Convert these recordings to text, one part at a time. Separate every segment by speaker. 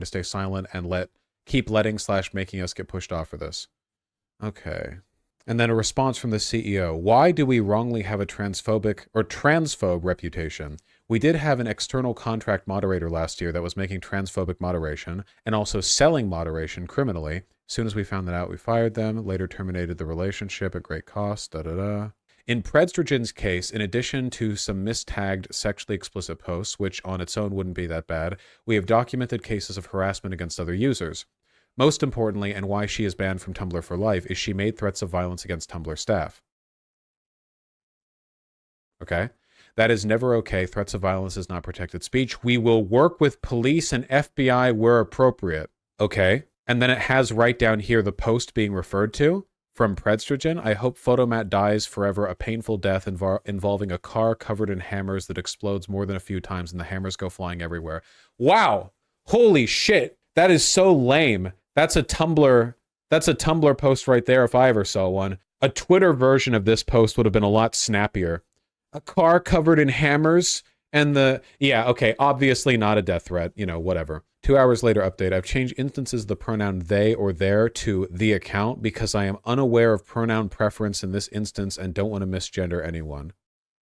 Speaker 1: to stay silent and keep letting / making us get pushed off for this. Okay. And then a response from the CEO. Why do we wrongly have a transphobe reputation? We did have an external contract moderator last year that was making transphobic moderation and also selling moderation criminally. As soon as we found that out, we fired them, later terminated the relationship at great cost, In Predstrogen's case, in addition to some mistagged sexually explicit posts, which on its own wouldn't be that bad, we have documented cases of harassment against other users. Most importantly, and why she is banned from Tumblr for life, is she made threats of violence against Tumblr staff. Okay? That is never okay. Threats of violence is not protected speech. We will work with police and FBI where appropriate. Okay? And then it has right down here the post being referred to from Predstrogen. I hope Photomat dies forever, a painful death involving a car covered in hammers that explodes more than a few times and the hammers go flying everywhere. Wow! Holy shit! That is so lame. That's a Tumblr post right there if I ever saw one. A Twitter version of this post would have been a lot snappier. A car covered in hammers and yeah, okay, obviously not a death threat, whatever. 2 hours later update. I've changed instances of the pronoun they or their to the account because I am unaware of pronoun preference in this instance and don't want to misgender anyone.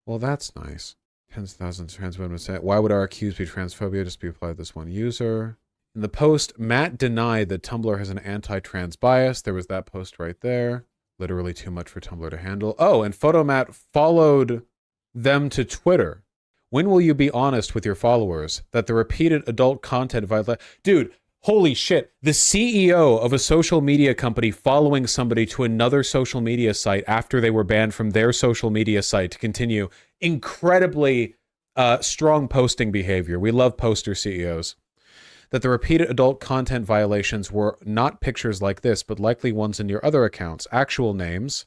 Speaker 1: Well, that's nice. Tens of thousands of trans women say, why would our accused be transphobia just be applied to this one user? In the post, Matt denied that Tumblr has an anti-trans bias. There was that post right there. Literally too much for Tumblr to handle. Oh, and Photomat followed them to Twitter. When will you be honest with your followers that the repeated adult content violation... Dude, holy shit. The CEO of a social media company following somebody to another social media site after they were banned from their social media site to continue incredibly strong posting behavior. We love poster CEOs. That the repeated adult content violations were not pictures like this, but likely ones in your other accounts. Actual names.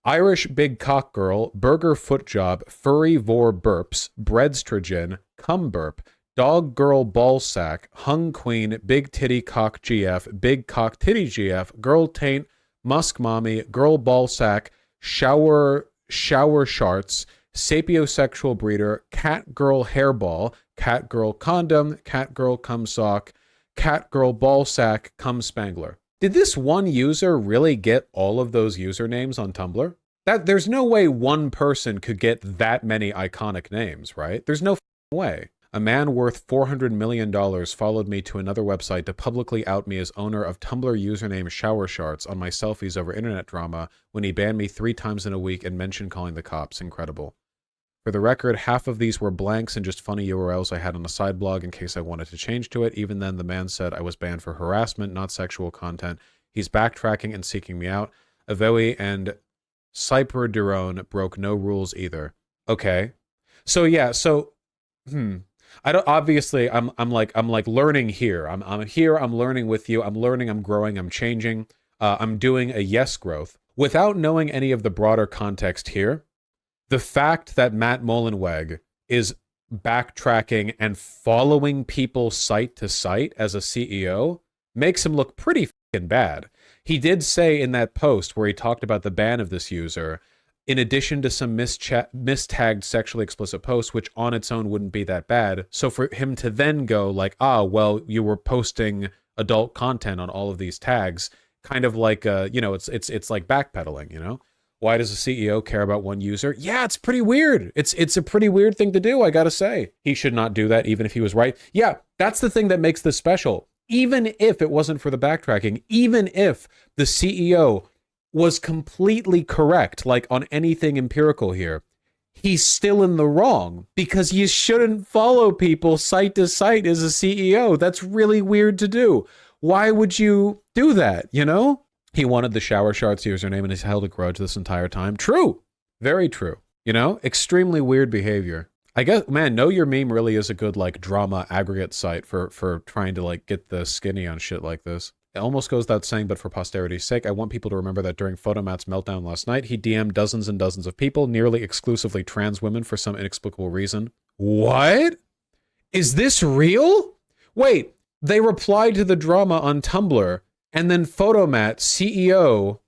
Speaker 1: Irish Big Cock Girl, Burger Foot Job, Furry Vor Burps, Breadstrogen, Cum Burp, Dog Girl Ball Sack, Hung Queen, Big Titty Cock GF, Big Cock Titty GF, Girl Taint, Musk Mommy, Girl Ball Sack, Shower Sharts, Sapiosexual Breeder, Cat Girl Hairball, Cat Girl Condom, Cat Girl Cum Sock, Cat Girl Ball Sack, Cum Spangler. Did this one user really get all of those usernames on Tumblr? There's no way one person could get that many iconic names, right? There's no way. A man worth $400 million followed me to another website to publicly out me as owner of Tumblr username Shower Sharts on my selfies over internet drama when he banned me 3 times in a week and mentioned calling the cops. Incredible. For the record, half of these were blanks and just funny URLs I had on a side blog in case I wanted to change to it. Even then, the man said I was banned for harassment, not sexual content. He's backtracking and seeking me out. Avoe and Cyperderone broke no rules either. Okay. So yeah, I don't, obviously I'm like learning here. I'm here, I'm learning with you. I'm learning, I'm growing, I'm changing. I'm doing a yes growth. Without knowing any of the broader context here, the fact that Matt Mullenweg is backtracking and following people site to site as a CEO makes him look pretty fucking bad. He did say in that post where he talked about the ban of this user, in addition to some mistagged sexually explicit posts, which on its own wouldn't be that bad. So for him to then go like, well, you were posting adult content on all of these tags, kind of like, it's like backpedaling, Why does a CEO care about one user? Yeah, it's pretty weird. It's a pretty weird thing to do, I gotta say. He should not do that even if he was right. Yeah, that's the thing that makes this special. Even if it wasn't for the backtracking, even if the CEO was completely correct, like on anything empirical here, he's still in the wrong because you shouldn't follow people site to site as a CEO. That's really weird to do. Why would you do that, He wanted the Shower Sharts username and he's held a grudge this entire time. True. Very true. Extremely weird behavior. I guess, man, Know Your Meme really is a good, drama aggregate site for trying to, get the skinny on shit like this. It almost goes without saying, but for posterity's sake, I want people to remember that during Photomat's meltdown last night, he DM'd dozens and dozens of people, nearly exclusively trans women for some inexplicable reason. What? Is this real? Wait, they replied to the drama on Tumblr, and then Photomat, CEO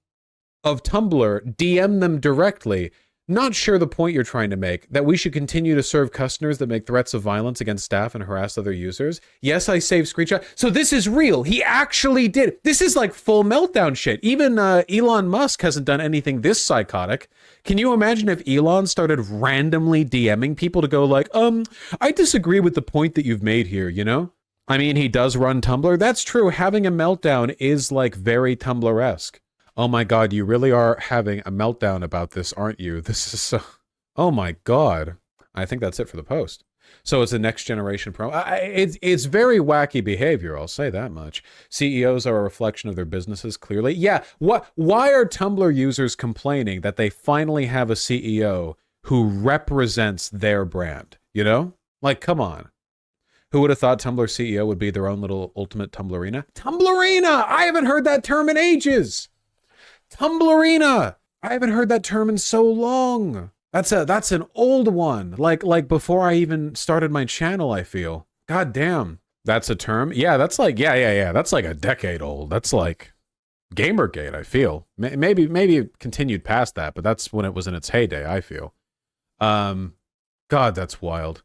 Speaker 1: of Tumblr, DM'd them directly. Not sure the point you're trying to make, that we should continue to serve customers that make threats of violence against staff and harass other users. Yes, I saved screenshot. So this is real. He actually did. This is like full meltdown shit. Even Elon Musk hasn't done anything this psychotic. Can you imagine if Elon started randomly DMing people to go like, I disagree with the point that you've made here, you know? I mean, he does run Tumblr. That's true. Having a meltdown is like very Tumblr-esque. Oh my God, you really are having a meltdown about this, aren't you? This is so... Oh my God. I think that's it for the post. So it's a next generation it's very wacky behavior, I'll say that much. CEOs are a reflection of their businesses, clearly. Yeah, why are Tumblr users complaining that they finally have a CEO who represents their brand, you know? Like, come on. Who would have thought Tumblr CEO would be their own little ultimate Tumblrina? Tumblrina! I haven't heard that term in ages! Tumblrina! I haven't heard that term in so long. That's an old one. Like before I even started my channel, I feel. God damn. That's a term? Yeah, that's like, yeah. That's like a decade old. That's like Gamergate, I feel. Maybe it continued past that, but that's when it was in its heyday, I feel. God, that's wild.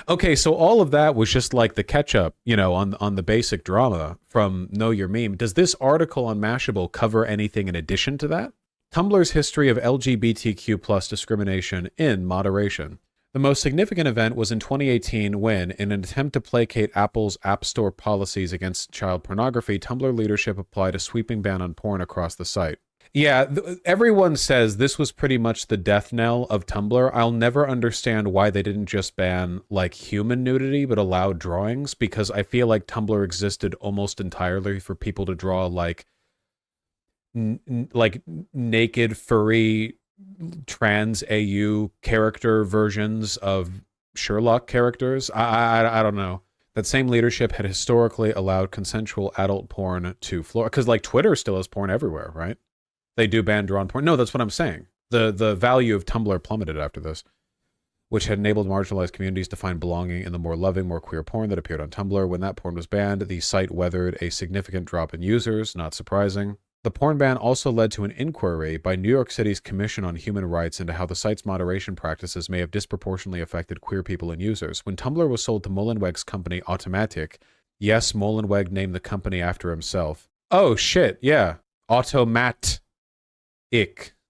Speaker 1: Okay, so all of that was just like the catch-up, you know, on the basic drama from Know Your Meme. Does this article on Mashable cover anything in addition to that? Tumblr's history of LGBTQ plus discrimination in moderation. The most significant event was in 2018 when, in an attempt to placate Apple's App Store policies against child pornography, Tumblr leadership applied a sweeping ban on porn across the site. Yeah, everyone says this was pretty much the death knell of Tumblr. I'll never understand why they didn't just ban, like, human nudity, but allow drawings, because I feel like Tumblr existed almost entirely for people to draw, like, like naked, furry, trans AU character versions of Sherlock characters. I don't know. That same leadership had historically allowed consensual adult porn to floor, because, like, Twitter still has porn everywhere, right? They do ban drawn porn. No, that's what I'm saying. The value of Tumblr plummeted after this, which had enabled marginalized communities to find belonging in the more loving, more queer porn that appeared on Tumblr. When that porn was banned, the site weathered a significant drop in users, not surprising. The porn ban also led to an inquiry by New York City's Commission on Human Rights into how the site's moderation practices may have disproportionately affected queer people and users. When Tumblr was sold to Molenweg's company Automattic, yes, Molenweg named the company after himself. Oh shit, yeah. Automattic.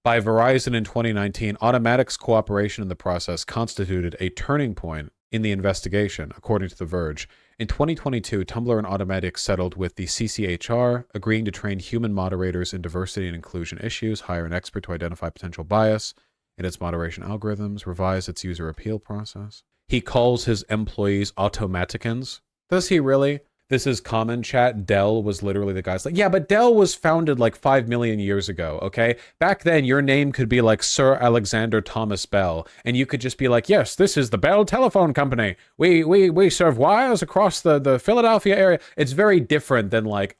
Speaker 1: By Verizon in 2019, Automattic's cooperation in the process constituted a turning point in the investigation, according to The Verge. In 2022, Tumblr and Automattic settled with the CCHR, agreeing to train human moderators in diversity and inclusion issues, hire an expert to identify potential bias in its moderation algorithms, revise its user appeal process. He calls his employees Automaticans. Does he really? This is common chat. Dell was literally the guy's like, yeah, but Dell was founded like 5 million years ago, okay? Back then, your name could be like Sir Alexander Thomas Bell, and you could just be like, yes, this is the Bell Telephone Company. We serve wires across the Philadelphia area. It's very different than like,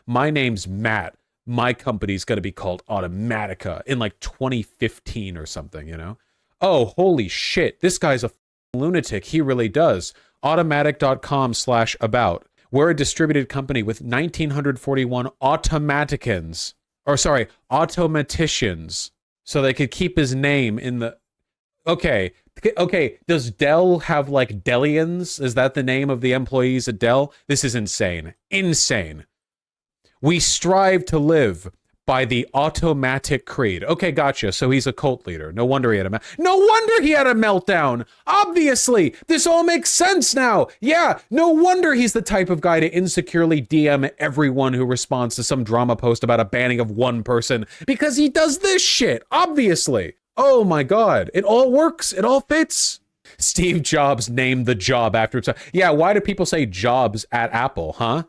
Speaker 1: my name's Matt. My company's going to be called Automatica in like 2015 or something, you know? Oh, holy shit. This guy's a lunatic. He really does. Automattic.com/about. We're a distributed company with 1,941 automaticians. So they could keep his name in the... Okay. Does Dell have, like, Dellians? Is that the name of the employees at Dell? This is insane. Insane. We strive to live by the Automattic creed. Okay, gotcha. So he's a cult leader. No wonder he had a meltdown. Obviously, this all makes sense now. Yeah, no wonder he's the type of guy to insecurely DM everyone who responds to some drama post about a banning of one person, because he does this shit, obviously. Oh my God, it all works. It all fits. Steve Jobs named the job after himself. Yeah, why do people say Jobs at Apple, huh?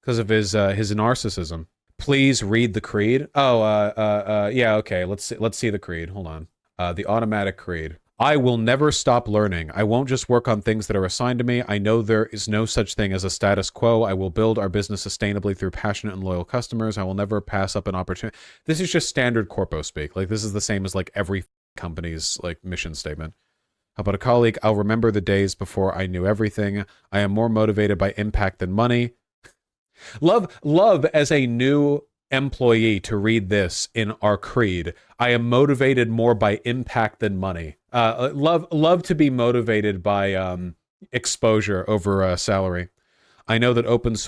Speaker 1: Because of his narcissism. Please read the creed. Yeah, okay. Let's see the creed. Hold on. The Automattic creed. I will never stop learning. I won't just work on things that are assigned to me. I know there is no such thing as a status quo. I will build our business sustainably through passionate and loyal customers. I will never pass up an opportunity. This is just standard corpo speak. Like, this is the same as like every company's like mission statement. How about a colleague? I'll remember the days before I knew everything. I am more motivated by impact than money. Love as a new employee to read this in our creed. I am motivated more by impact than money. Love to be motivated by exposure over salary. I know that open source